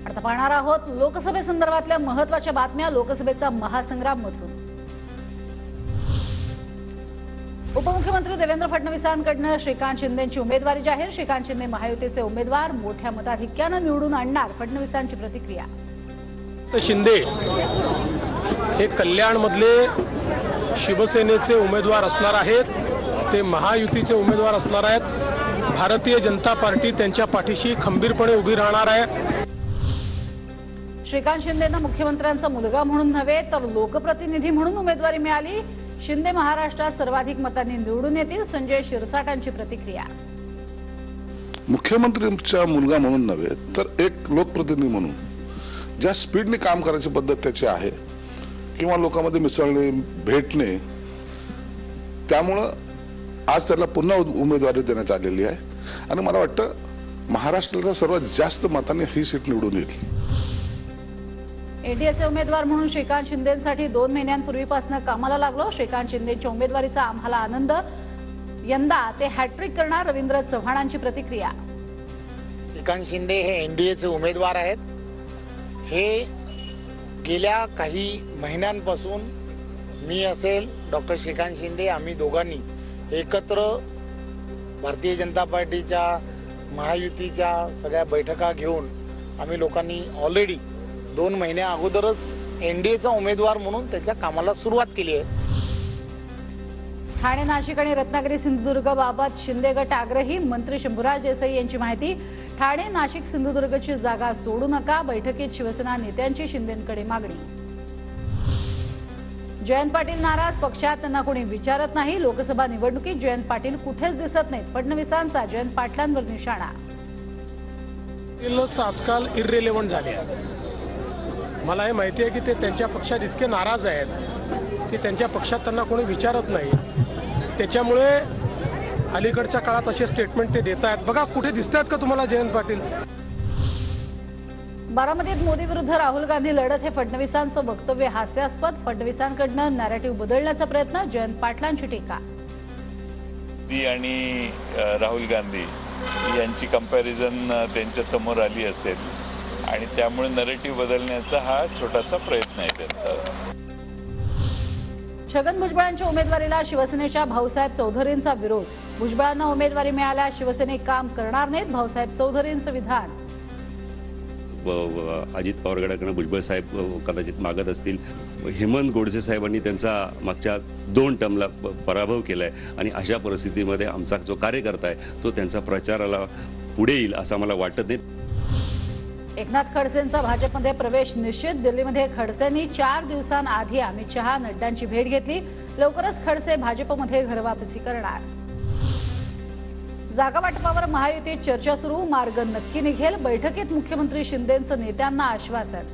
आता पाहणार आहोत लोकसभेसंदर्भातल्या महत्त्वाच्या बातम्या लोकसभेचा महासंग्राम मधून। उपमुख्यमंत्री देवेंद्र फडणवीसांकडून श्रीकांत शिंदेंची उमेदवारी जाहीर। श्रीकांत शिंदे महायुतीचे उमेदवार मोठ्या मताधिक्याने निवडून आणणार, फडणवीसांची प्रतिक्रिया। शिंदे हे कल्याणमधले शिवसेनेचे उमेदवार असणार आहेत, ते महायुतीचे उमेदवार असणार आहेत। भारतीय जनता पार्टी त्यांच्या पाठीशी खंबीरपणे उभी राहणार आहे। श्रीकांत शिंदेंना मुख्यमंत्र्यांचा मुलगा म्हणून नव्हे तर लोकप्रतिनिधी म्हणून उमेदवारी मिळाली। शिंदे महाराष्ट्रात सर्वाधिक मतांनी निवडून येतील, संजय शिरसाटांची प्रतिक्रिया। मुख्यमंत्र्यांचा मुलगा म्हणून नव्हे तर एक लोकप्रतिनिधी म्हणून ज्या स्पीडने काम करायची पद्धत त्याची आहे किंवा लोकांमध्ये मिसळणे भेटणे, त्यामुळे आज त्याला पुन्हा उमेदवारी देण्यात आलेली आहे आणि मला वाटतं महाराष्ट्राला सर्वात जास्त मतांनी ही सीट निवडून येईल। एनडीएचे उमेदवार म्हणून श्रीकांत शिंदेंसाठी 2 महिन्यांपूर्वीपासून कामाला लागलो। श्रीकांत शिंदेंच्या उमेदवारीचा आम्हाला आनंद, यंदा ते हॅट्रिक करणार, रवींद्र चव्हाणांची प्रतिक्रिया। श्रीकांत शिंदे हे एनडीएचे उमेदवार आहेत। हे गेल्या काही महिन्यांपासून मी असेल डॉक्टर श्रीकांत शिंदे आम्ही दोघांनी एकत्र भारतीय जनता पार्टीच्या महायुतीच्या सगळ्या बैठका घेऊन आम्ही लोकांनी ऑलरेडी 2 महिन्या अगोदरच एनडीएचा उमेदवार म्हणून त्याच्या कामाला सुरुवात केली आहे। ठाणे, नाशिक आणि रत्नागिरी सिंधुदुर्ग बाबत शिंदे गट आग्रही, मंत्री शंभूराज देसाई यांची माहिती। ठाणे, नाशिक, सिंधुदुर्गची जागा सोडू नका, बैठकीत शिवसेना नेत्यांची शिंदेंकडे मागणी। जयंत पाटील नाराज, पक्षात त्यांना कोणी विचारत नाही। लोकसभा निवडणुकीत जयंत पाटील कुठेच दिसत नाहीत, फडणवीसांचा जयंत पाटलांवर निशाणा। आजकाल इररिलेव्हंट झाले आहेत। मला हे माहिती आहे की ते त्यांच्या पक्षात इतके नाराज आहेत की त्यांच्या पक्षात त्यांना कोणी विचारत नाही, त्याच्यामुळे अलीकडच्या काळात असे स्टेटमेंट ते देत आहेत। बघा कुठे दिसतात का तुम्हाला जयंत पाटील? बारामतीत मोदी विरुद्ध राहुल गांधी लढत हे फडणवीसांचं वक्तव्य हास्यास्पद, फडणवीसांकडून नॅरेटिव्ह बदलण्याचा प्रयत्न, जयंत पाटलांची टीका। मोदी आणि राहुल गांधी यांची कंपॅरिझन त्यांच्या समोर आली असेल आणि त्यामुळे नॅरेटिव्ह बदलण्याचा हा छोटासा प्रयत्न आहे त्यांचा। छगन भुजबळांच्या उमेदवारीला शिवसेनेच्या भाऊसाहेब चौधरींचा विरोध, भुजबळांना उमेदवारी मिळाल्यास शिवसेनेत काम करणार नाहीत, भाऊसाहेब चौधरींचं विधान। अजित पवार गटाकडून भुजबळ साहेब कदाचित मागत असतील। हेमंत गोडसे साहेबांनी त्यांचा मागच्या 2 टर्मला पराभव केलाय आणि अशा परिस्थितीमध्ये आमचा जो कार्यकर्ता आहे तो त्यांचा प्रचाराला पुढे येईल असं मला वाटत नाही। एकनाथ खडसेंचा भाजपमध्ये प्रवेश निश्चित, दिल्लीमध्ये खडसेंनी 4 दिवसांआधी अमित शहा, नड्डांची भेट घेतली। लवकरच खडसे भाजपमध्ये घरवापसी करणार। जागा वाटपावर महायुतीत चर्चा सुरू, मार्ग नक्की निघेल, बैठकीत मुख्यमंत्री शिंदेंचं नेत्यांना आश्वासन।